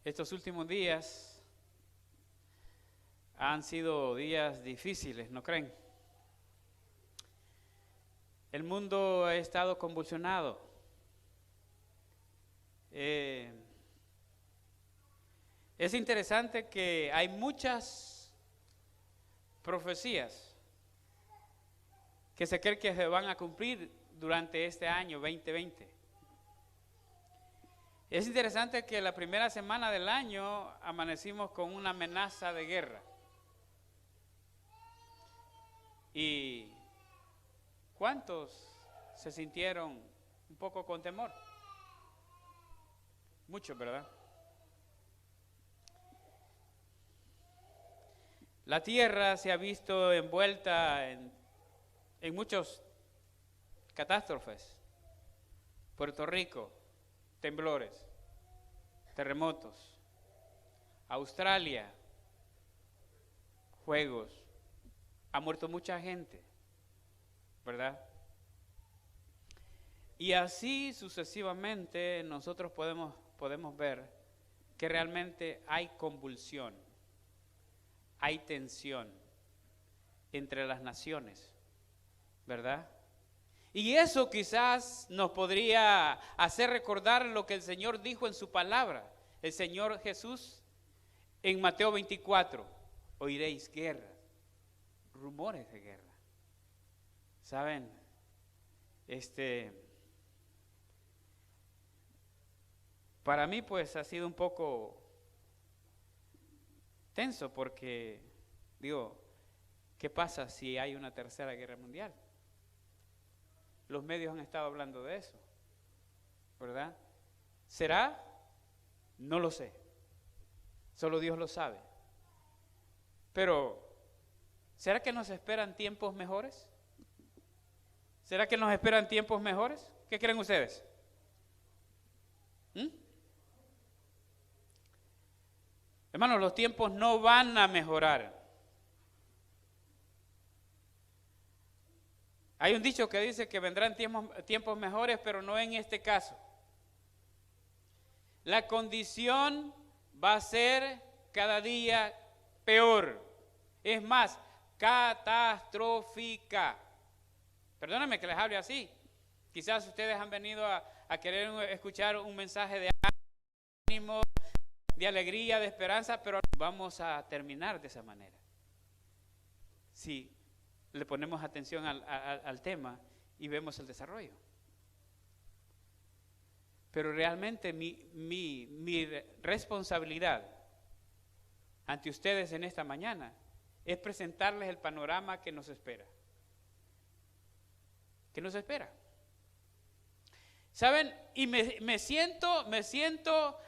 Estos últimos días han sido días difíciles, ¿no creen? El mundo ha estado convulsionado. Es interesante que hay muchas profecías que se cree que se van a cumplir durante este año 2020. Es interesante que la primera semana del año amanecimos con una amenaza de guerra. ¿Y cuántos se sintieron un poco con temor? Muchos, ¿verdad? La tierra se ha visto envuelta en muchos catástrofes. Puerto Rico, temblores, terremotos. Australia, fuegos. Ha muerto mucha gente, ¿verdad? Y así sucesivamente nosotros podemos ver que realmente hay convulsión, hay tensión entre las naciones, ¿verdad? Y eso quizás nos podría hacer recordar lo que el Señor dijo en su palabra. El Señor Jesús en Mateo 24, oiréis guerra, rumores de guerra. ¿Saben? Para mí pues ha sido un poco tenso porque, digo, ¿qué pasa si hay una tercera guerra mundial? Los medios han estado hablando de eso, ¿verdad? ¿Será? No lo sé. Solo Dios lo sabe. Pero, ¿será que nos esperan tiempos mejores? ¿Será que nos esperan tiempos mejores? ¿Qué creen ustedes? Hermanos, los tiempos no van a mejorar. Hay un dicho que dice que vendrán tiempos mejores, pero no en este caso. La condición va a ser cada día peor. Es más, catastrófica. Perdónenme que les hable así. Quizás ustedes han venido a querer escuchar un mensaje de ánimo, de alegría, de esperanza, pero vamos a terminar de esa manera. Si le ponemos atención al tema y vemos el desarrollo. Pero realmente mi responsabilidad ante ustedes en esta mañana es presentarles el panorama que nos espera. ¿Qué nos espera? ¿Saben? Y me siento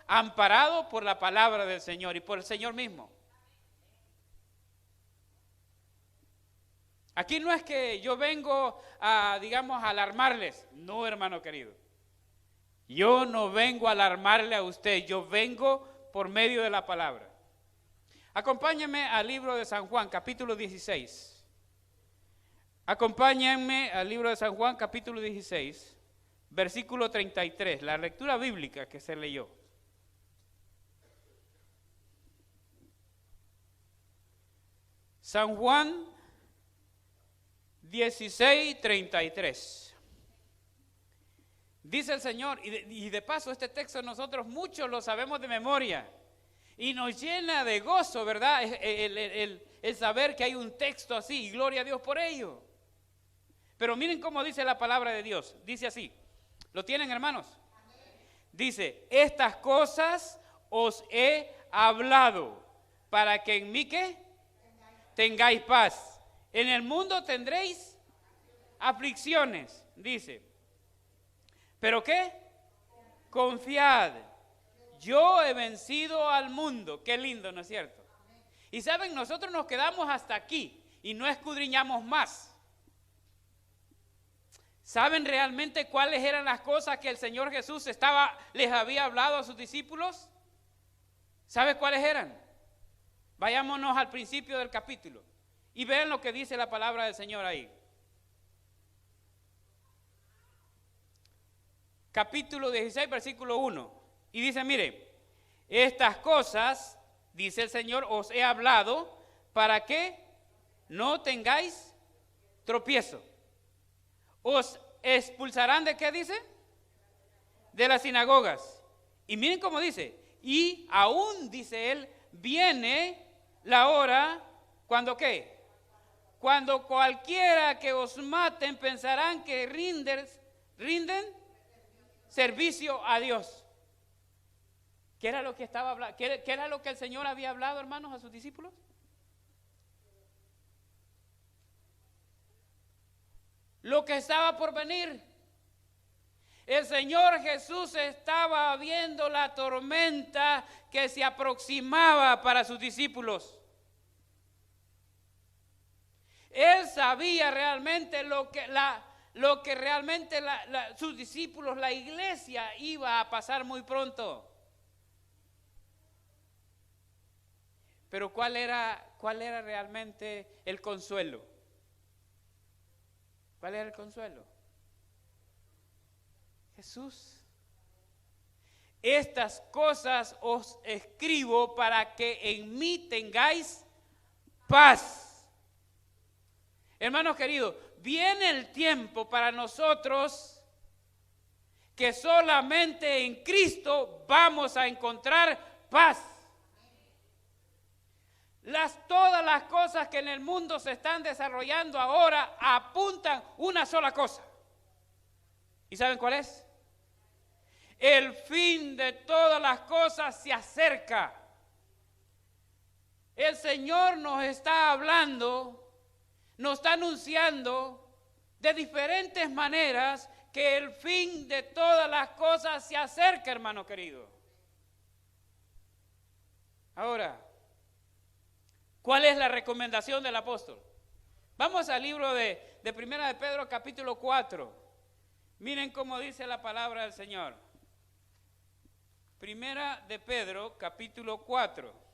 amparado por la palabra del Señor y por el Señor mismo. Aquí no es que yo vengo a, digamos, a alarmarles. No, hermano querido. Yo no vengo a alarmarle a usted. Yo vengo por medio de la palabra. Acompáñenme al libro de San Juan, capítulo 16. Acompáñenme al libro de San Juan, capítulo 16, versículo 33. La lectura bíblica que se leyó. San Juan 16:33. Dice el Señor, y de paso este texto nosotros muchos lo sabemos de memoria y nos llena de gozo, ¿verdad? El saber que hay un texto así y gloria a Dios por ello. Pero miren cómo dice la palabra de Dios, dice así, ¿lo tienen, hermanos? Dice, estas cosas os he hablado para que en mí ¿qué? Tengáis paz. En el mundo tendréis aflicciones, dice. ¿Pero qué? Confiad. Yo he vencido al mundo. Qué lindo, ¿no es cierto? Y saben, nosotros nos quedamos hasta aquí y no escudriñamos más. ¿Saben realmente cuáles eran las cosas que el Señor Jesús les había hablado a sus discípulos? ¿Saben cuáles eran? Vayámonos al principio del capítulo y vean lo que dice la palabra del Señor ahí. Capítulo 16, versículo 1. Y dice, mire, Estas cosas, dice el Señor, os he hablado para que no tengáis tropiezo. Os expulsarán ¿de qué dice? De las sinagogas. Y miren cómo dice, y aún dice él, viene la hora, ¿cuando qué? Cuando cualquiera que os maten pensarán que rinden servicio a Dios. ¿Qué era lo que estaba hablando? ¿Qué era lo que el Señor había hablado, hermanos, a sus discípulos? Lo que estaba por venir. El Señor Jesús estaba viendo la tormenta que se aproximaba para sus discípulos. Él sabía realmente lo que realmente sus discípulos, la iglesia, iba a pasar muy pronto. Pero ¿cuál era realmente el consuelo? ¿Cuál era el consuelo? Jesús. Estas cosas os escribo para que en mí tengáis paz. Hermanos queridos, viene el tiempo para nosotros que solamente en Cristo vamos a encontrar paz. Todas las cosas que en el mundo se están desarrollando ahora apuntan una sola cosa. ¿Y saben cuál es? El fin de todas las cosas se acerca. El Señor nos está hablando, nos está anunciando de diferentes maneras que el fin de todas las cosas se acerca, hermano querido. Ahora, ¿cuál es la recomendación del apóstol? Vamos al libro de Primera de Pedro, capítulo 4. Miren cómo dice la palabra del Señor. Primera de Pedro, capítulo 4.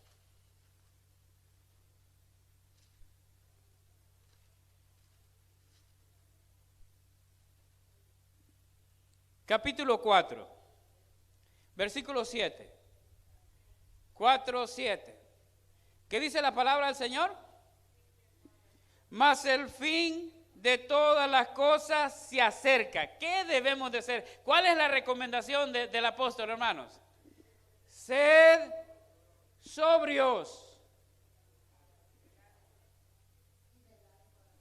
Capítulo 4, versículo 7. 4, 7. ¿Qué dice la palabra del Señor? Mas el fin de todas las cosas se acerca. ¿Qué debemos de hacer? ¿Cuál es la recomendación del apóstol, hermanos? Sed sobrios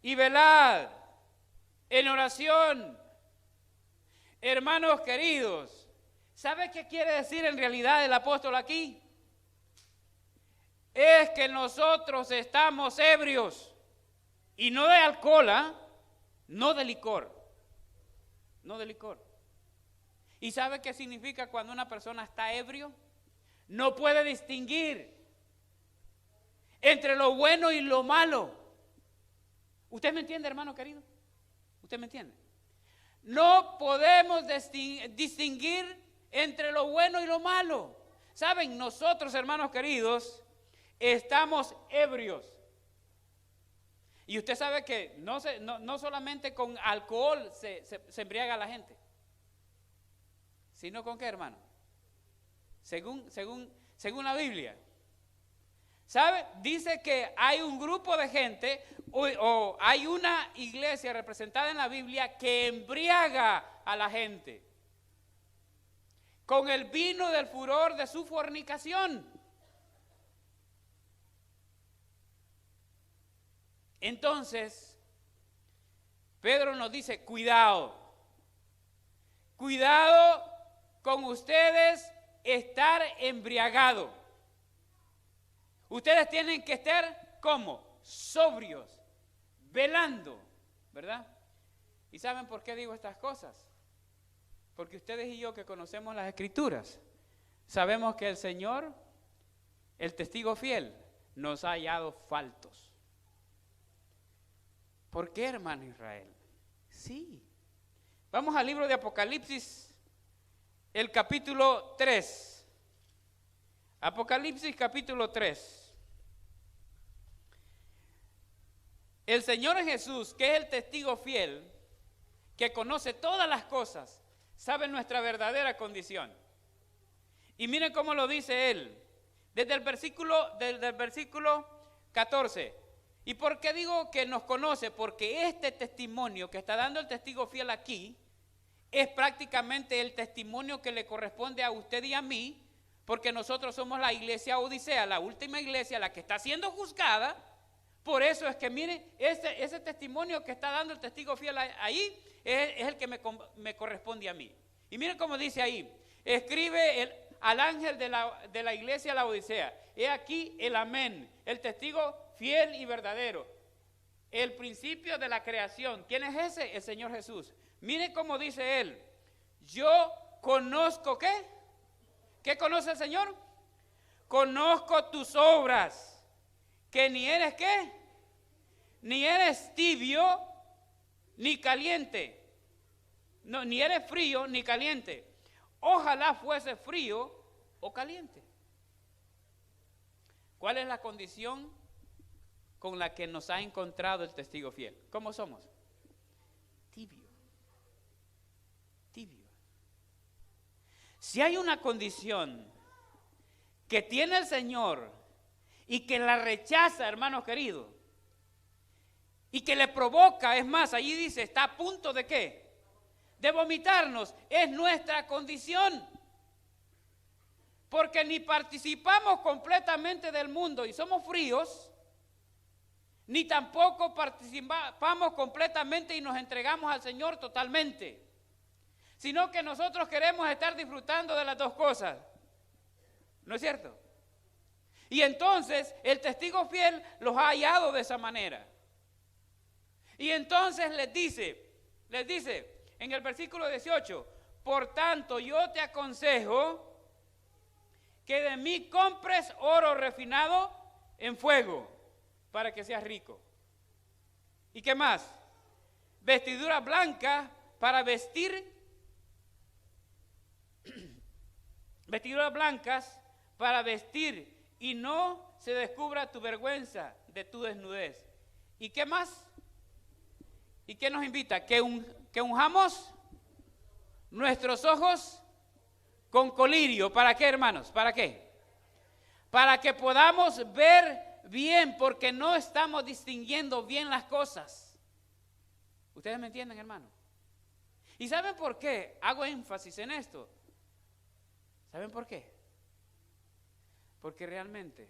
y velad en oración. Hermanos queridos, ¿sabe qué quiere decir en realidad el apóstol aquí? Es que nosotros estamos ebrios, y no de alcohol, no de licor, no de licor. ¿Y sabe qué significa cuando una persona está ebrio? No puede distinguir entre lo bueno y lo malo. ¿Usted me entiende, hermano querido? ¿Usted me entiende? No podemos distinguir entre lo bueno y lo malo. Saben, nosotros, hermanos queridos, estamos ebrios. Y usted sabe que no solamente con alcohol se embriaga la gente, sino con qué, hermano. Según la Biblia. ¿Sabe? Dice que hay un grupo de gente o hay una iglesia representada en la Biblia que embriaga a la gente con el vino del furor de su fornicación. Entonces, Pedro nos dice, cuidado con ustedes estar embriagados. Ustedes tienen que estar, ¿cómo? Sobrios, velando, ¿verdad? ¿Y saben por qué digo estas cosas? Porque ustedes y yo que conocemos las Escrituras, sabemos que el Señor, el testigo fiel, nos ha hallado faltos. ¿Por qué, hermano Israel? Sí. Vamos al libro de Apocalipsis, el capítulo 3. Apocalipsis capítulo 3. El Señor Jesús, que es el testigo fiel, que conoce todas las cosas, sabe nuestra verdadera condición. Y miren cómo lo dice él, desde el versículo 14. ¿Y por qué digo que nos conoce? Porque este testimonio que está dando el testigo fiel aquí es prácticamente el testimonio que le corresponde a usted y a mí, porque nosotros somos la iglesia Odisea, la última iglesia, la que está siendo juzgada. Por eso es que miren, ese testimonio que está dando el testigo fiel ahí es el que me corresponde a mí. Y miren cómo dice ahí, escribe al ángel de la iglesia la Odisea, he aquí el amén, el testigo fiel y verdadero, el principio de la creación. ¿Quién es ese? El Señor Jesús. Miren cómo dice él, yo conozco, ¿qué? ¿Qué conoce el Señor? Conozco tus obras, que ni eres, ¿qué? Ni eres tibio, ni caliente. No, ni eres frío, ni caliente. Ojalá fuese frío o caliente. ¿Cuál es la condición con la que nos ha encontrado el testigo fiel? ¿Cómo somos? Tibio. Tibio. Si hay una condición que tiene el Señor y que la rechaza, hermanos queridos, y que le provoca, es más, allí dice, está a punto de ¿qué? De vomitarnos, es nuestra condición. Porque ni participamos completamente del mundo y somos fríos, ni tampoco participamos completamente y nos entregamos al Señor totalmente, sino que nosotros queremos estar disfrutando de las dos cosas. ¿No es cierto? Y entonces el testigo fiel los ha hallado de esa manera. Y entonces les dice en el versículo 18, por tanto yo te aconsejo que de mí compres oro refinado en fuego para que seas rico. ¿Y qué más? Vestiduras blancas para vestir, vestiduras blancas para vestir y no se descubra tu vergüenza de tu desnudez. ¿Y qué más? ¿Y qué nos invita? Que unjamos nuestros ojos con colirio. ¿Para qué, hermanos? ¿Para qué? Para que podamos ver bien, porque no estamos distinguiendo bien las cosas. ¿Ustedes me entienden, hermano? ¿Y saben por qué hago énfasis en esto? ¿Saben por qué? Porque realmente,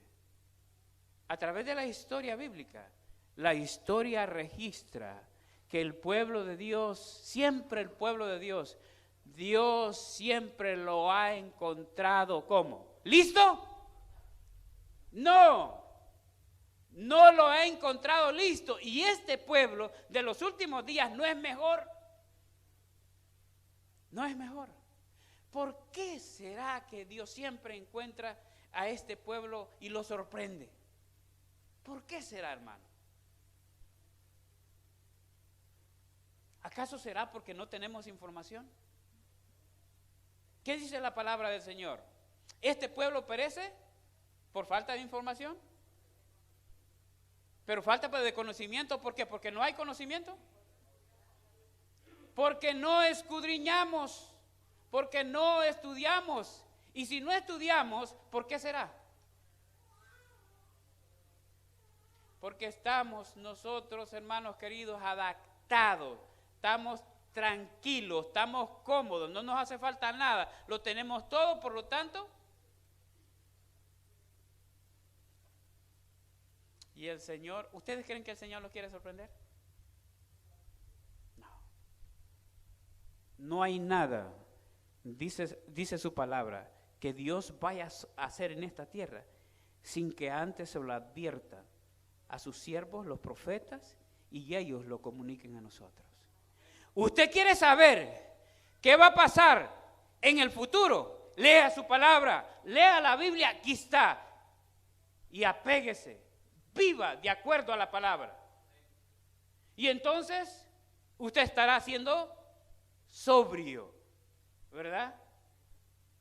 a través de la historia bíblica, la historia registra que el pueblo de Dios, siempre el pueblo de Dios, Dios siempre lo ha encontrado ¿cómo? ¿Listo? No lo ha encontrado listo. Y este pueblo de los últimos días no es mejor. No es mejor. ¿Por qué será que Dios siempre encuentra a este pueblo y lo sorprende? ¿Por qué será, hermano? ¿Acaso será porque no tenemos información? ¿Qué dice la palabra del Señor? ¿Este pueblo perece por falta de información? Pero falta de conocimiento, ¿por qué? Porque no hay conocimiento. Porque no escudriñamos, porque no estudiamos. Y si no estudiamos, ¿por qué será? Porque estamos nosotros, hermanos queridos, adaptados. Estamos tranquilos, estamos cómodos, no nos hace falta nada, lo tenemos todo, por lo tanto. Y el Señor, ¿ustedes creen que el Señor los quiere sorprender? No. No hay nada, dice su palabra, que Dios vaya a hacer en esta tierra sin que antes se lo advierta a sus siervos, los profetas, y ellos lo comuniquen a nosotros. ¿Usted quiere saber qué va a pasar en el futuro? Lea su palabra, lea la Biblia, aquí está. Y apéguese, viva de acuerdo a la palabra. Y entonces usted estará siendo sobrio, ¿verdad?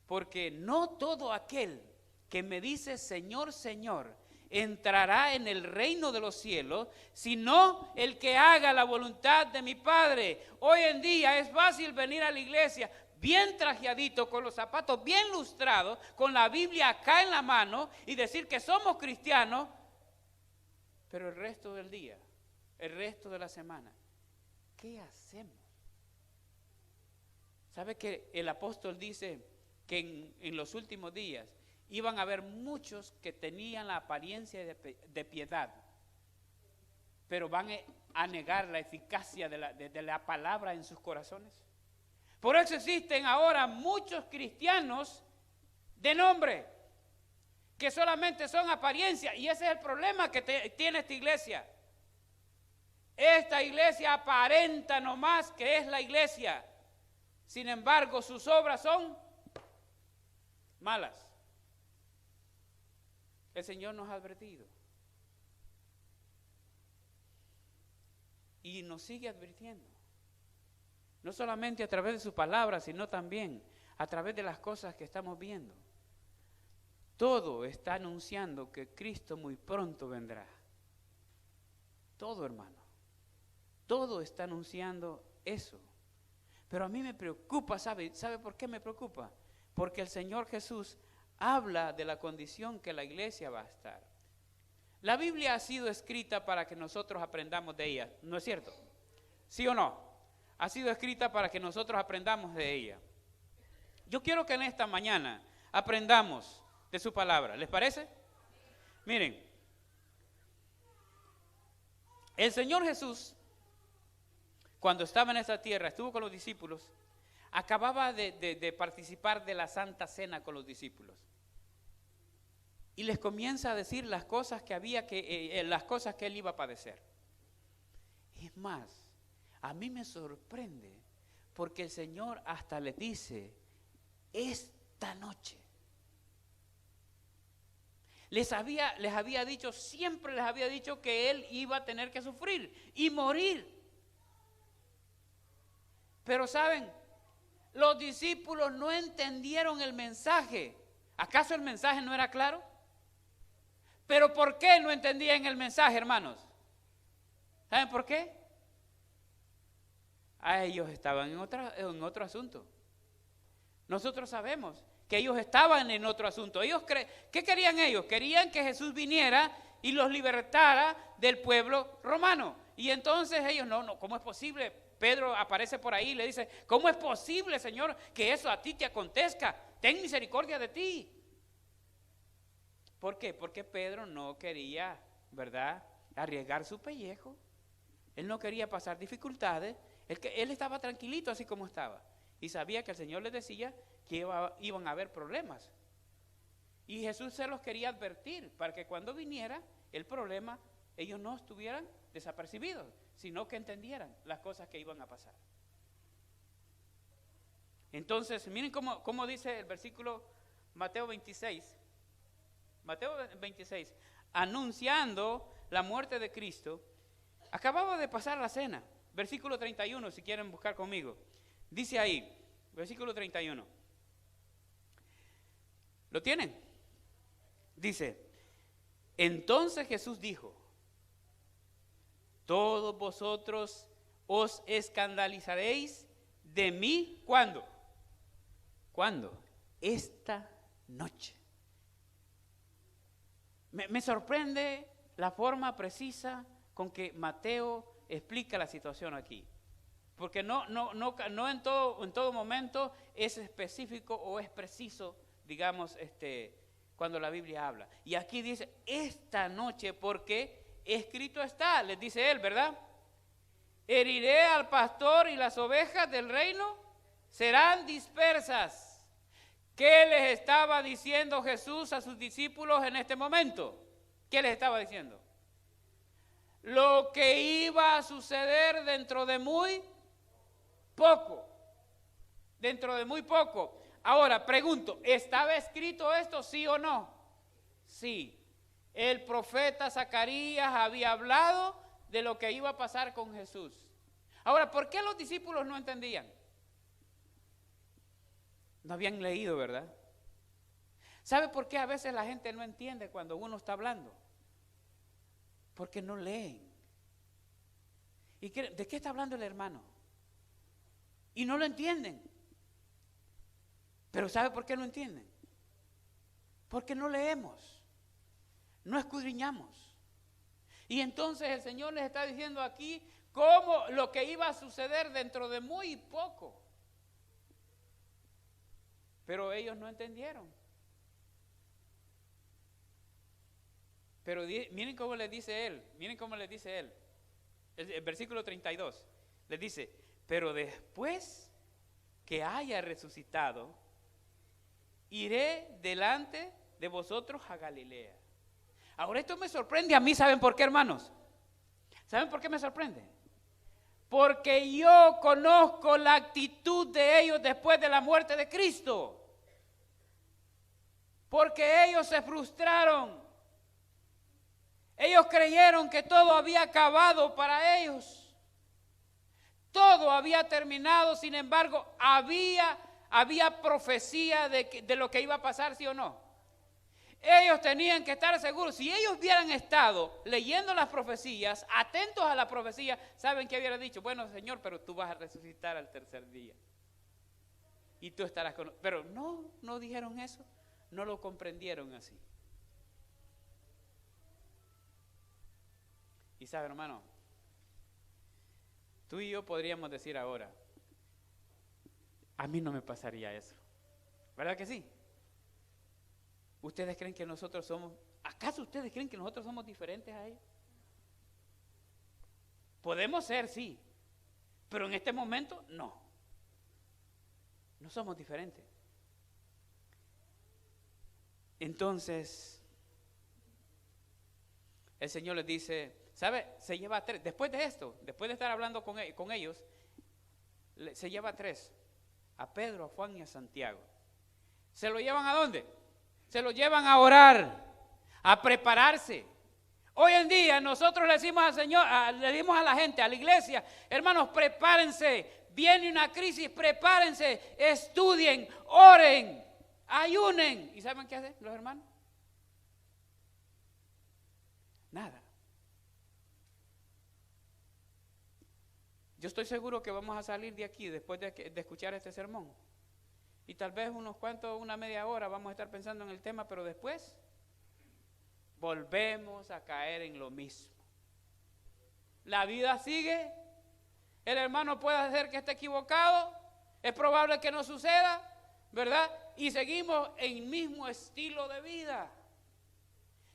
Porque no todo aquel que me dice Señor, Señor, entrará en el reino de los cielos, sino el que haga la voluntad de mi Padre. Hoy en día es fácil venir a la iglesia, bien trajeadito, con los zapatos bien lustrados, con la Biblia acá en la mano y decir que somos cristianos, pero el resto del día, el resto de la semana, ¿qué hacemos? ¿Sabe que el apóstol dice que en los últimos días iban a haber muchos que tenían la apariencia de piedad, pero van a negar la eficacia de la palabra en sus corazones? Por eso existen ahora muchos cristianos de nombre, que solamente son apariencia, y ese es el problema que tiene esta iglesia. Esta iglesia aparenta nomás que es la iglesia, sin embargo sus obras son malas. El Señor nos ha advertido y nos sigue advirtiendo, no solamente a través de su palabra, sino también a través de las cosas que estamos viendo. Todo está anunciando que Cristo muy pronto vendrá. Todo, hermano. Todo está anunciando eso. Pero a mí me preocupa, ¿sabe por qué me preocupa? Porque el Señor Jesús habla de la condición que la iglesia va a estar. La Biblia ha sido escrita para que nosotros aprendamos de ella, ¿no es cierto? ¿Sí o no? Ha sido escrita para que nosotros aprendamos de ella. Yo quiero que en esta mañana aprendamos de su palabra, ¿les parece? Miren, el Señor Jesús, cuando estaba en esta tierra, estuvo con los discípulos, acababa de participar de la Santa Cena con los discípulos. Y les comienza a decir las cosas que las cosas que él iba a padecer. Es más, a mí me sorprende porque el Señor hasta les dice, esta noche. Siempre les había dicho que él iba a tener que sufrir y morir. Pero saben, los discípulos no entendieron el mensaje. ¿Acaso el mensaje no era claro? Pero ¿por qué no entendían el mensaje, hermanos? ¿Saben por qué? Ellos estaban en otro asunto. Nosotros sabemos que ellos estaban en otro asunto. ¿Qué querían ellos? Querían que Jesús viniera y los libertara del pueblo romano. Y entonces ellos, no, ¿cómo es posible? Pedro aparece por ahí y le dice, ¿cómo es posible, Señor, que eso a ti te acontezca? Ten misericordia de ti. ¿Por qué? Porque Pedro no quería, ¿verdad?, arriesgar su pellejo. Él no quería pasar dificultades. Él estaba tranquilito así como estaba. Y sabía que el Señor les decía que iban a haber problemas. Y Jesús se los quería advertir para que cuando viniera el problema, ellos no estuvieran desapercibidos, sino que entendieran las cosas que iban a pasar. Entonces, miren cómo dice el versículo Mateo 26. Mateo 26, anunciando la muerte de Cristo, acababa de pasar la cena. Versículo 31, si quieren buscar conmigo. Dice ahí, versículo 31. ¿Lo tienen? Dice, entonces Jesús dijo, todos vosotros os escandalizaréis de mí, ¿cuándo? ¿Cuándo? Esta noche. Me sorprende la forma precisa con que Mateo explica la situación aquí. Porque no en todo momento es específico o es preciso, digamos, cuando la Biblia habla. Y aquí dice, esta noche, porque escrito está, les dice él, ¿verdad? Heriré al pastor y las ovejas del reino serán dispersas. ¿Qué les estaba diciendo Jesús a sus discípulos en este momento? ¿Qué les estaba diciendo? Lo que iba a suceder dentro de muy poco. Dentro de muy poco. Ahora, pregunto, ¿estaba escrito esto, sí o no? Sí. El profeta Zacarías había hablado de lo que iba a pasar con Jesús. Ahora, ¿por qué los discípulos no entendían? No habían leído, ¿verdad? ¿Sabe por qué a veces la gente no entiende cuando uno está hablando? Porque no leen. ¿Y de qué está hablando el hermano? Y no lo entienden. Pero ¿sabe por qué no entienden? Porque no leemos, no escudriñamos. Y entonces el Señor les está diciendo aquí cómo lo que iba a suceder dentro de muy poco. Pero ellos no entendieron. Pero miren cómo les dice él, el versículo 32, les dice, pero después que haya resucitado, iré delante de vosotros a Galilea. Ahora esto me sorprende a mí, ¿saben por qué, hermanos? ¿Saben por qué me sorprende? Porque yo conozco la actitud de ellos después de la muerte de Cristo. Porque ellos se frustraron. Ellos creyeron que todo había acabado para ellos. Todo había terminado, sin embargo, había profecía de lo que iba a pasar, ¿sí o no? Ellos tenían que estar seguros. Si ellos hubieran estado leyendo las profecías, atentos a la profecía, ¿saben qué hubiera dicho? Bueno, Señor, pero tú vas a resucitar al tercer día. Y tú estarás con... Pero no dijeron eso. No lo comprendieron así. Y sabe, hermano, tú y yo podríamos decir ahora, a mí no me pasaría eso. ¿Verdad que sí? ¿Ustedes creen que nosotros somos, acaso ustedes creen que nosotros somos diferentes a ellos? Podemos ser, sí, pero en este momento no somos diferentes. Entonces, el Señor les dice, ¿sabe? Se lleva a 3, después de esto, después de estar hablando con ellos, se lleva a 3, a Pedro, a Juan y a Santiago. ¿Se lo llevan a dónde? Se lo llevan a orar, a prepararse. Hoy en día nosotros le decimos al Señor, le decimos a la gente, a la iglesia, hermanos, prepárense, viene una crisis, prepárense, estudien, oren, ayunen. ¿Y saben qué hacen los hermanos? Nada. Yo estoy seguro que vamos a salir de aquí después de escuchar este sermón. Y tal vez una media hora vamos a estar pensando en el tema, pero después volvemos a caer en lo mismo. La vida sigue, el hermano puede ser que esté equivocado, es probable que no suceda, ¿verdad? Y seguimos en el mismo estilo de vida.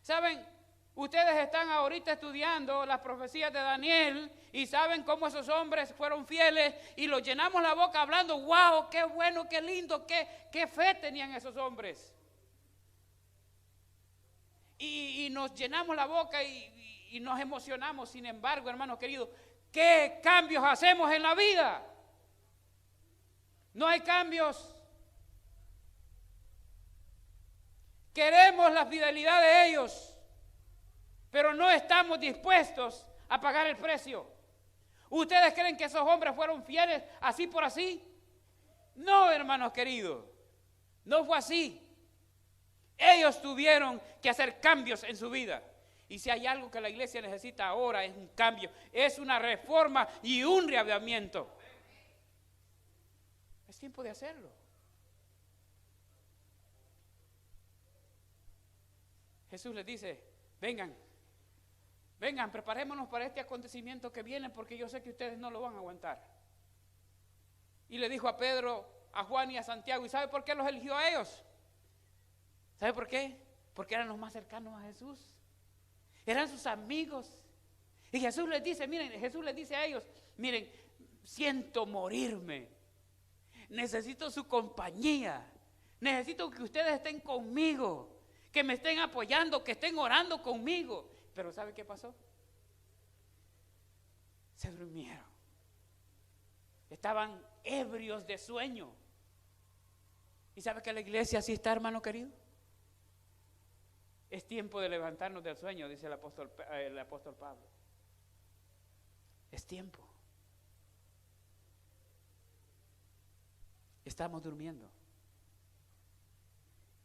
¿Saben? Ustedes están ahorita estudiando las profecías de Daniel y saben cómo esos hombres fueron fieles y los llenamos la boca hablando, wow, qué bueno, qué lindo, qué fe tenían esos hombres. Y nos llenamos la boca y nos emocionamos. Sin embargo, hermanos queridos, ¿qué cambios hacemos en la vida? No hay cambios. Queremos la fidelidad de ellos, pero no estamos dispuestos a pagar el precio. ¿Ustedes creen que esos hombres fueron fieles así por así? No, hermanos queridos, no fue así. Ellos tuvieron que hacer cambios en su vida. Y si hay algo que la iglesia necesita ahora es un cambio, es una reforma y un reavivamiento. Es tiempo de hacerlo. Jesús les dice, vengan, preparémonos para este acontecimiento que viene porque yo sé que ustedes no lo van a aguantar. Y le dijo a Pedro, a Juan y a Santiago, ¿y sabe por qué los eligió a ellos? ¿Sabe por qué? Porque eran los más cercanos a Jesús. Eran sus amigos. Y Jesús les dice, Jesús les dice a ellos, miren, siento morirme. Necesito su compañía. Necesito que ustedes estén conmigo, que me estén apoyando, que estén orando conmigo. Pero ¿sabe qué pasó? Se durmieron. Estaban ebrios de sueño. ¿Y sabe que la iglesia así está, hermano querido? Es tiempo de levantarnos del sueño, dice el apóstol Pablo. Es tiempo. Estamos durmiendo.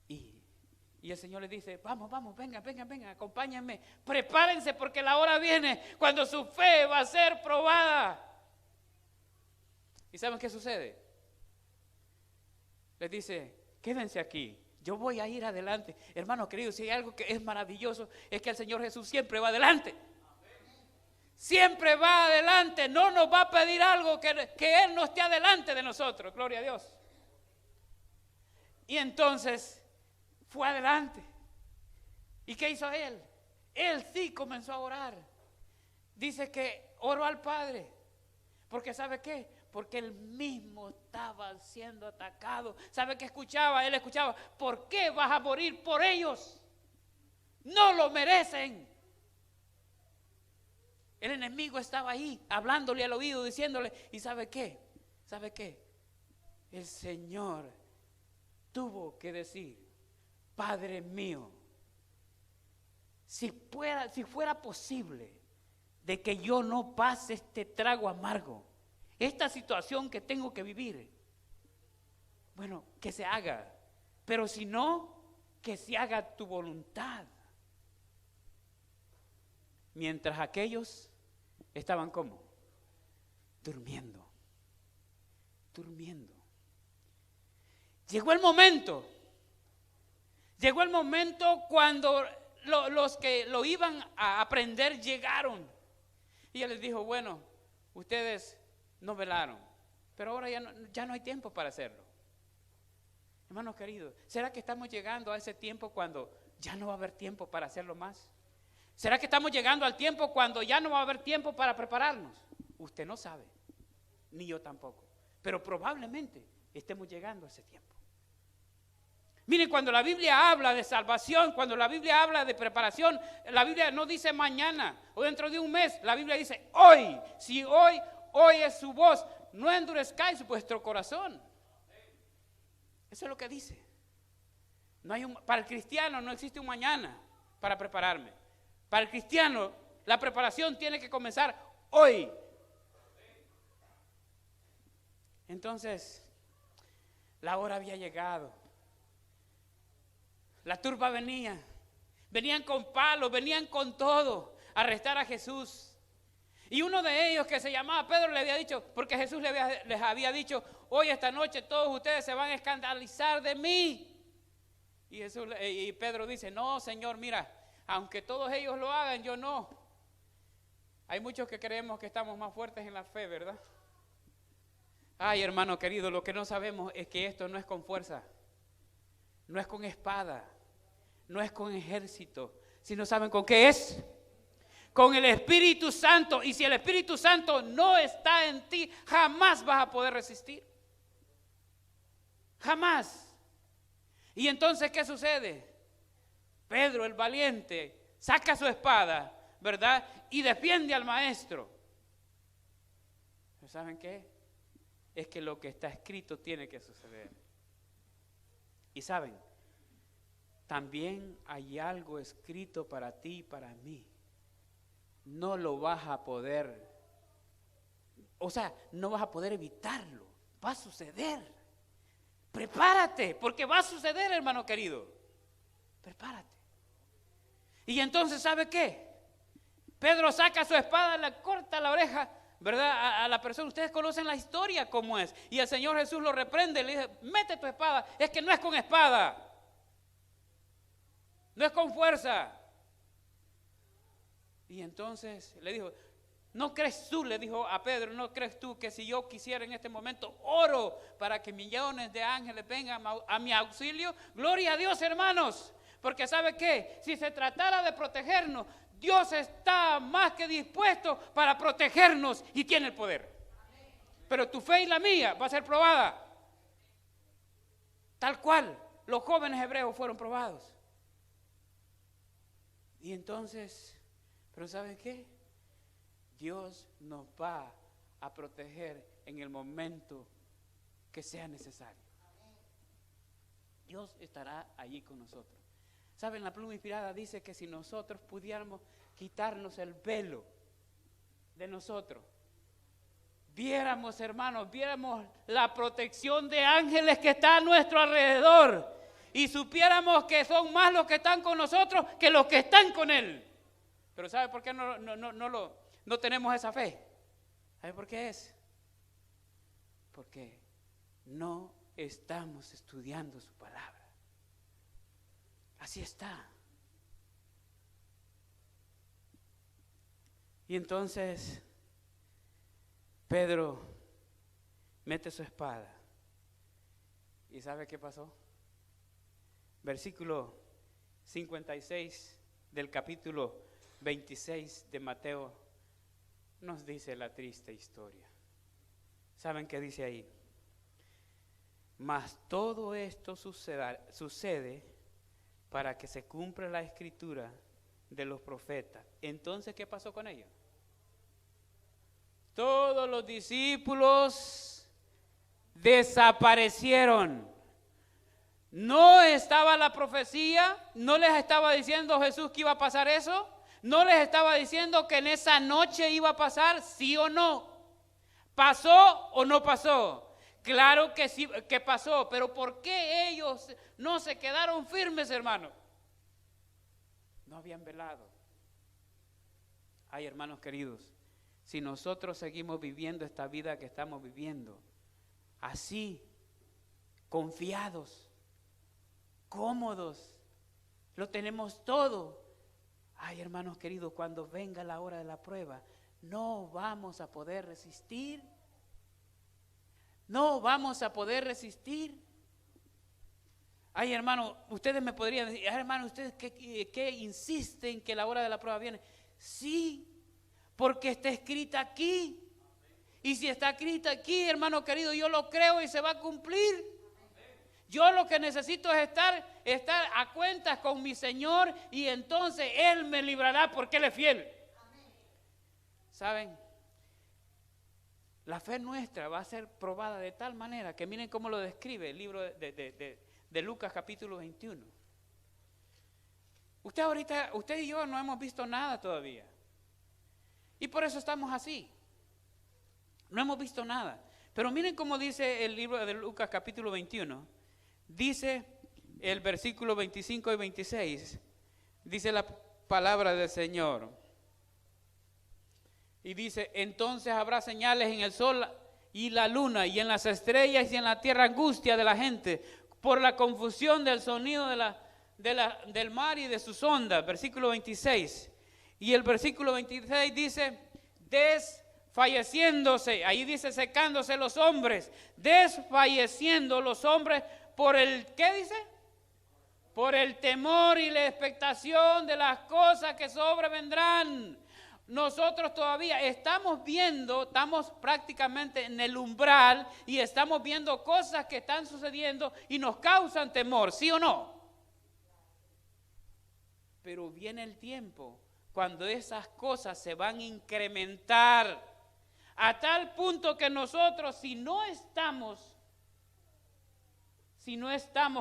Y el Señor les dice, vamos, vengan, acompáñenme, prepárense porque la hora viene cuando su fe va a ser probada. ¿Y saben qué sucede? Les dice, quédense aquí. Yo voy a ir adelante. Hermanos queridos, si hay algo que es maravilloso, es que el Señor Jesús siempre va adelante. Siempre va adelante. No nos va a pedir algo que Él no esté adelante de nosotros. Gloria a Dios. Y entonces fue adelante. ¿Y qué hizo Él? Él sí comenzó a orar. Dice que oró al Padre. Porque ¿sabe qué? Porque él mismo estaba siendo atacado. ¿Sabe qué escuchaba? Él escuchaba: ¿por qué vas a morir por ellos? No lo merecen. El enemigo estaba ahí, hablándole al oído, diciéndole. ¿Y sabe qué? ¿Sabe qué? El Señor tuvo que decir: Padre mío, si fuera posible de que yo no pase este trago amargo, esta situación que tengo que vivir, bueno, que se haga. Pero si no, que se haga tu voluntad. Mientras aquellos estaban ¿cómo? Durmiendo. Llegó el momento cuando los que lo iban a aprender llegaron. Y él les dijo: bueno, ustedes no velaron, pero ahora ya no hay tiempo para hacerlo. Hermanos queridos, ¿será que estamos llegando a ese tiempo cuando ya no va a haber tiempo para hacerlo más? ¿Será que estamos llegando al tiempo cuando ya no va a haber tiempo para prepararnos? Usted no sabe, ni yo tampoco, pero probablemente estemos llegando a ese tiempo. Miren, cuando la Biblia habla de salvación, cuando la Biblia habla de preparación, la Biblia no dice mañana o dentro de un mes, la Biblia dice hoy. Si hoy oyes su voz, no endurezcáis vuestro corazón. Eso es lo que dice. Para el cristiano no existe un mañana para prepararme. Para el cristiano la preparación tiene que comenzar hoy. Entonces, la hora había llegado. La turba venían con palos, venían con todo a arrestar a Jesús. Y uno de ellos, que se llamaba Pedro, le había dicho, porque Jesús les había dicho: hoy esta noche todos ustedes se van a escandalizar de mí. Y Pedro dice: no, Señor, mira, aunque todos ellos lo hagan, yo no. Hay muchos que creemos que estamos más fuertes en la fe, ¿verdad? Ay, hermano querido, lo que no sabemos es que esto no es con fuerza. No es con espada, no es con ejército, sino ¿saben con qué es? Con el Espíritu Santo. Y si el Espíritu Santo no está en ti, jamás vas a poder resistir. Jamás. Y entonces, ¿qué sucede? Pedro, el valiente, saca su espada, ¿verdad? Y defiende al maestro. ¿Pero saben qué? Es que lo que está escrito tiene que suceder. Y saben, también hay algo escrito para ti y para mí. No lo vas a poder, no vas a poder evitarlo. Va a suceder. Prepárate, porque va a suceder, hermano querido. Prepárate. Y entonces, ¿sabe qué? Pedro saca su espada, le corta la oreja, ¿verdad? A la persona. Ustedes conocen la historia cómo es. Y el Señor Jesús lo reprende, le dice: mete tu espada. Es que no es con espada, no es con fuerza. Y entonces le dijo: ¿no crees tú? Le dijo a Pedro: ¿no crees tú que si yo quisiera en este momento oro para que millones de ángeles vengan a mi auxilio? Gloria a Dios, hermanos. Porque ¿sabe qué? Si se tratara de protegernos, Dios está más que dispuesto para protegernos y tiene el poder. Pero tu fe y la mía va a ser probada. Tal cual los jóvenes hebreos fueron probados. Y entonces, ¿pero saben qué? Dios nos va a proteger en el momento que sea necesario. Dios estará allí con nosotros. ¿Saben? La pluma inspirada dice que si nosotros pudiéramos quitarnos el velo de nosotros, viéramos, hermanos, viéramos la protección de ángeles que está a nuestro alrededor y supiéramos que son más los que están con nosotros que los que están con Él. Pero ¿sabe por qué no tenemos esa fe? ¿Sabe por qué es? Porque no estamos estudiando su palabra. Así está. Y entonces Pedro mete su espada. ¿Y sabe qué pasó? Versículo 56 del capítulo 26 de Mateo nos dice la triste historia. ¿Saben qué dice ahí? Mas todo esto sucede para que se cumpla la escritura de los profetas. Entonces, ¿qué pasó con ellos? Todos los discípulos desaparecieron. No estaba la profecía, no les estaba diciendo Jesús que iba a pasar eso, no les estaba diciendo que en esa noche iba a pasar, sí o no. ¿Pasó o no pasó? Claro que sí, que pasó, pero ¿por qué ellos no se quedaron firmes, hermano? No habían velado. Ay, hermanos queridos, si nosotros seguimos viviendo esta vida que estamos viviendo, así, confiados, cómodos, lo tenemos todo. Ay, hermanos queridos, cuando venga la hora de la prueba, no vamos a poder resistir. No vamos a poder resistir. Ay, hermano, ustedes me podrían decir, ay, hermano, ustedes que insisten que la hora de la prueba viene. Sí, porque está escrita aquí. Y si está escrita aquí, hermano querido, yo lo creo y se va a cumplir. Yo lo que necesito es estar a cuentas con mi Señor, y entonces Él me librará porque Él es fiel. ¿Saben? La fe nuestra va a ser probada de tal manera que miren cómo lo describe el libro de Lucas capítulo 21. Usted y yo no hemos visto nada todavía. Y por eso estamos así. No hemos visto nada. Pero miren cómo dice el libro de Lucas capítulo 21. Dice el versículo 25 y 26. Dice la palabra del Señor. Y dice, entonces habrá señales en el sol y la luna y en las estrellas y en la tierra angustia de la gente por la confusión del sonido del mar y de sus ondas. Versículo 26. Y el versículo 26 dice, desfalleciéndose, ahí dice secándose los hombres, desfalleciendo los hombres por el, ¿qué dice? Por el temor y la expectación de las cosas que sobrevendrán. Nosotros todavía estamos prácticamente en el umbral y estamos viendo cosas que están sucediendo y nos causan temor, ¿sí o no? Pero viene el tiempo cuando esas cosas se van a incrementar a tal punto que nosotros, si no estamos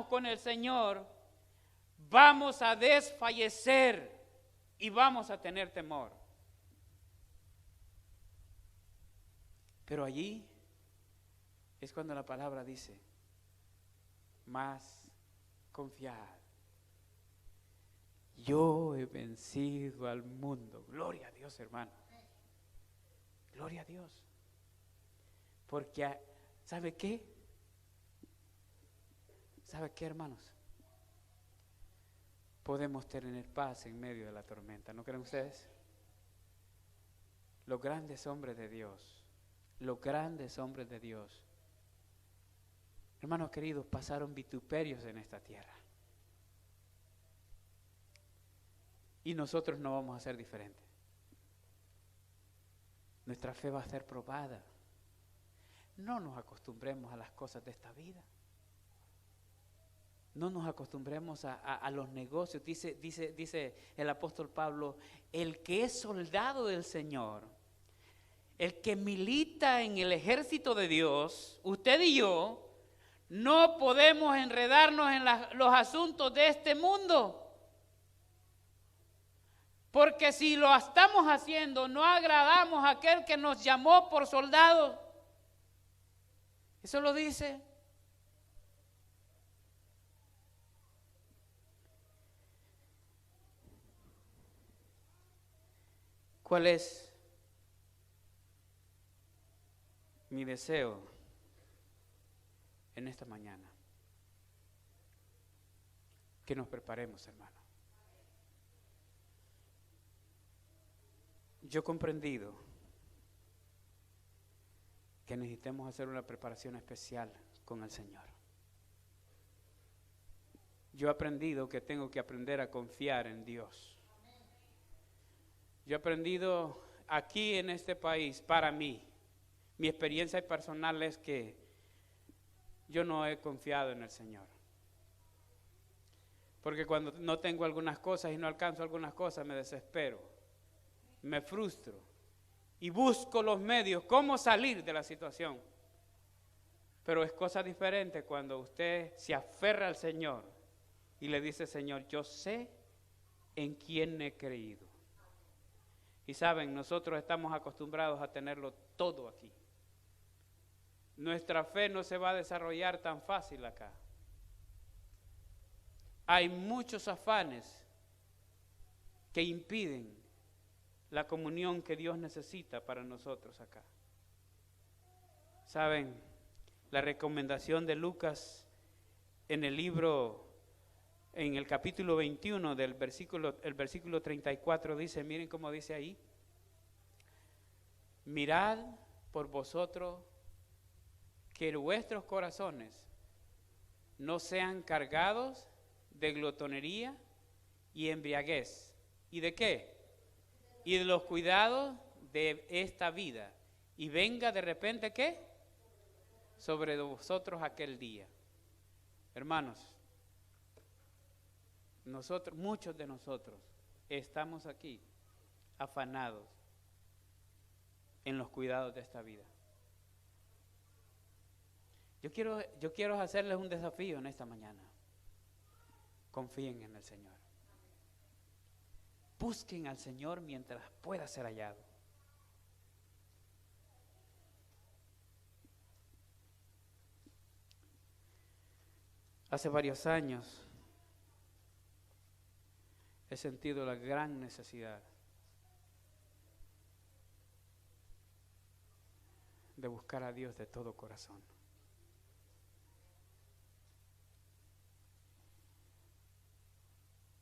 con el Señor, vamos a desfallecer y vamos a tener temor. Pero allí es cuando la palabra dice, más confiad. Yo he vencido al mundo. Gloria a Dios, hermano. Gloria a Dios. Porque, ¿sabe qué? ¿Sabe qué, hermanos? Podemos tener paz en medio de la tormenta, ¿no creen ustedes? Los grandes hombres de Dios. Los grandes hombres de Dios, hermanos queridos, pasaron vituperios en esta tierra. Y nosotros no vamos a ser diferentes. Nuestra fe va a ser probada. No nos acostumbremos a las cosas de esta vida. No nos acostumbremos a los negocios. Dice el apóstol Pablo, el que es soldado del Señor, el que milita en el ejército de Dios, usted y yo, no podemos enredarnos en los asuntos de este mundo. Porque si lo estamos haciendo, no agradamos a aquel que nos llamó por soldados. Eso lo dice. ¿Cuál es mi deseo? en esta mañana. Que nos preparemos, hermano. Yo he comprendido que necesitamos hacer una preparación especial con el Señor. Yo he aprendido que tengo que aprender a confiar en Dios. Yo he aprendido aquí en este país, para mí, mi experiencia personal es que yo no he confiado en el Señor. Porque cuando no tengo algunas cosas y no alcanzo algunas cosas, me desespero, me frustro y busco los medios, cómo salir de la situación. Pero es cosa diferente cuando usted se aferra al Señor y le dice, Señor, yo sé en quién he creído. Y saben, nosotros estamos acostumbrados a tenerlo todo aquí. Nuestra fe no se va a desarrollar tan fácil acá. Hay muchos afanes que impiden la comunión que Dios necesita para nosotros acá. Saben, la recomendación de Lucas en el libro, en el capítulo 21 del versículo 34 dice, miren cómo dice ahí, mirad por vosotros que vuestros corazones no sean cargados de glotonería y embriaguez. ¿Y de qué? Y de los cuidados de esta vida. Y venga de repente, ¿qué? Sobre vosotros aquel día. Hermanos, nosotros, muchos de nosotros, estamos aquí afanados en los cuidados de esta vida. Yo quiero hacerles un desafío en esta mañana. Confíen en el Señor. Busquen al Señor mientras pueda ser hallado. Hace varios años he sentido la gran necesidad de buscar a Dios de todo corazón.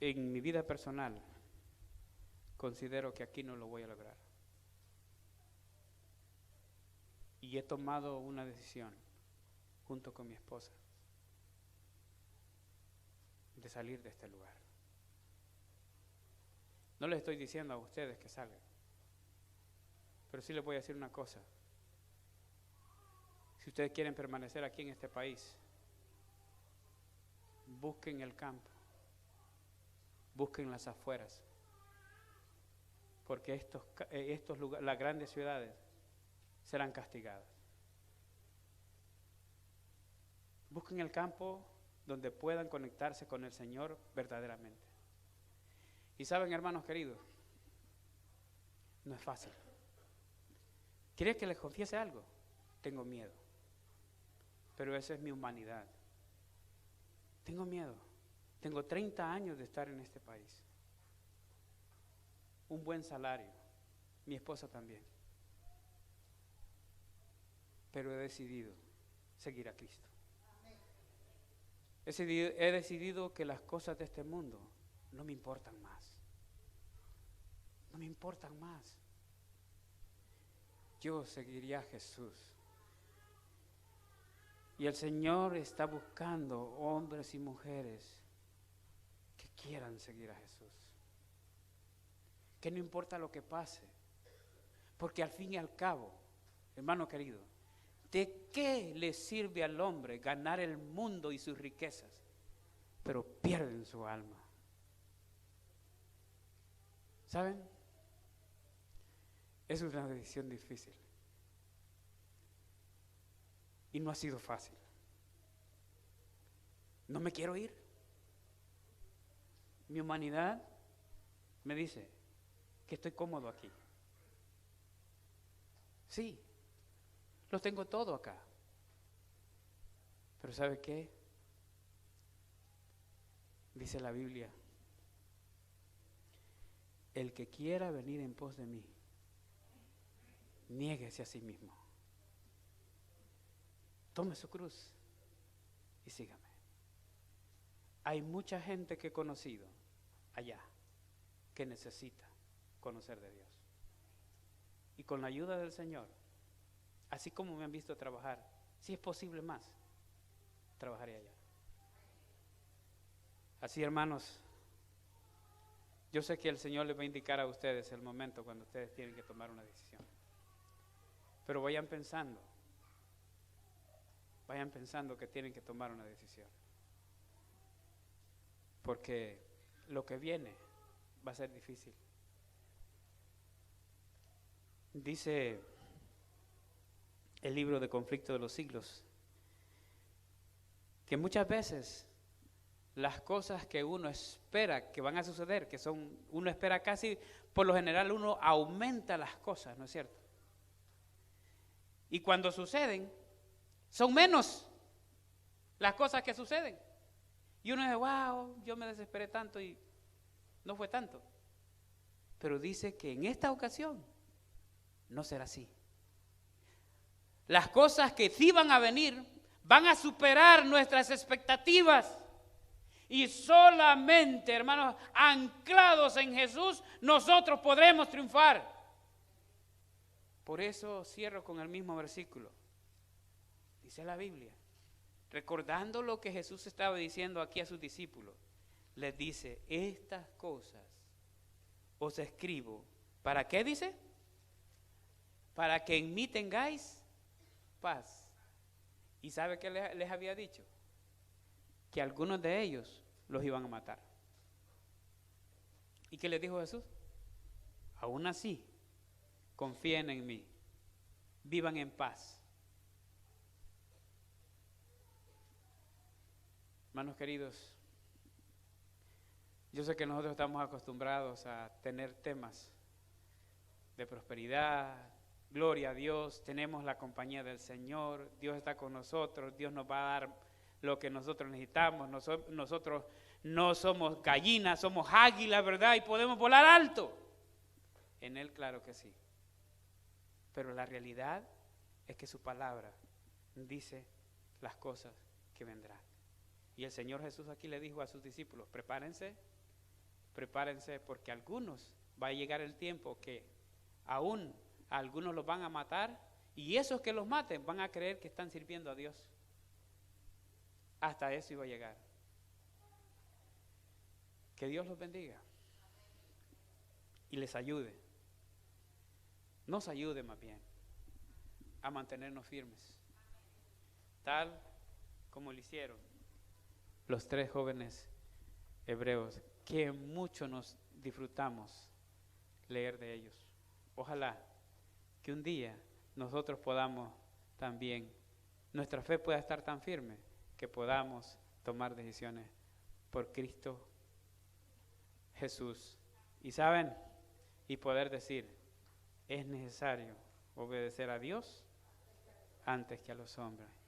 En mi vida personal, considero que aquí no lo voy a lograr. Y he tomado una decisión, junto con mi esposa, de salir de este lugar. No les estoy diciendo a ustedes que salgan, pero sí les voy a decir una cosa. Si ustedes quieren permanecer aquí en este país, busquen el campo. Busquen las afueras, porque estos lugares, las grandes ciudades, serán castigadas. Busquen el campo donde puedan conectarse con el Señor verdaderamente. Y saben, hermanos queridos, no es fácil. ¿Quieren que les confiese algo? Tengo miedo, pero esa es mi humanidad. Tengo miedo. Tengo 30 años de estar en este país. Un buen salario. Mi esposa también. Pero he decidido seguir a Cristo. He decidido que las cosas de este mundo no me importan más. No me importan más. Yo seguiría a Jesús. Y el Señor está buscando hombres y mujeres quieran seguir a Jesús, que no importa lo que pase, porque al fin y al cabo, hermano querido, ¿de qué le sirve al hombre ganar el mundo y sus riquezas, pero pierden su alma? ¿Saben? Es una decisión difícil y no ha sido fácil. No me quiero ir. Mi humanidad me dice que estoy cómodo aquí. Sí, lo tengo todo acá. Pero ¿sabe qué? Dice la Biblia, el que quiera venir en pos de mí, niéguese a sí mismo. Tome su cruz y sígame. Hay mucha gente que he conocido allá que necesita conocer de Dios. Y con la ayuda del Señor, así como me han visto trabajar, si es posible más, trabajaré allá. Así, hermanos, yo sé que el Señor les va a indicar a ustedes el momento cuando ustedes tienen que tomar una decisión. Pero vayan pensando que tienen que tomar una decisión. Porque lo que viene va a ser difícil. Dice el libro de Conflicto de los Siglos que muchas veces las cosas que uno espera que van a suceder, uno espera casi, por lo general uno aumenta las cosas, ¿no es cierto? Y cuando suceden, son menos las cosas que suceden. Y uno dice, wow, yo me desesperé tanto y no fue tanto. Pero dice que en esta ocasión no será así. Las cosas que sí van a venir van a superar nuestras expectativas. Y solamente, hermanos, anclados en Jesús, nosotros podremos triunfar. Por eso cierro con el mismo versículo. Dice la Biblia, recordando lo que Jesús estaba diciendo aquí a sus discípulos, les dice, estas cosas os escribo. ¿Para qué dice? Para que en mí tengáis paz. ¿Y sabe qué les había dicho? Que algunos de ellos los iban a matar. ¿Y qué les dijo Jesús? Aún así, confíen en mí, vivan en paz. Hermanos queridos, yo sé que nosotros estamos acostumbrados a tener temas de prosperidad, gloria a Dios, tenemos la compañía del Señor, Dios está con nosotros, Dios nos va a dar lo que nosotros necesitamos, nosotros no somos gallinas, somos águilas, ¿verdad? Y podemos volar alto. En Él, claro que sí. Pero la realidad es que su palabra dice las cosas que vendrán. Y el Señor Jesús aquí le dijo a sus discípulos, prepárense porque algunos va a llegar el tiempo que aún a algunos los van a matar y esos que los maten van a creer que están sirviendo a Dios. Hasta eso iba a llegar. Que Dios los bendiga y les ayude. Nos ayude más bien a mantenernos firmes, tal como lo hicieron los 3 jóvenes hebreos, que mucho nos disfrutamos leer de ellos. Ojalá que un día nosotros podamos también, nuestra fe pueda estar tan firme que podamos tomar decisiones por Cristo Jesús. Y saben, y poder decir, es necesario obedecer a Dios antes que a los hombres.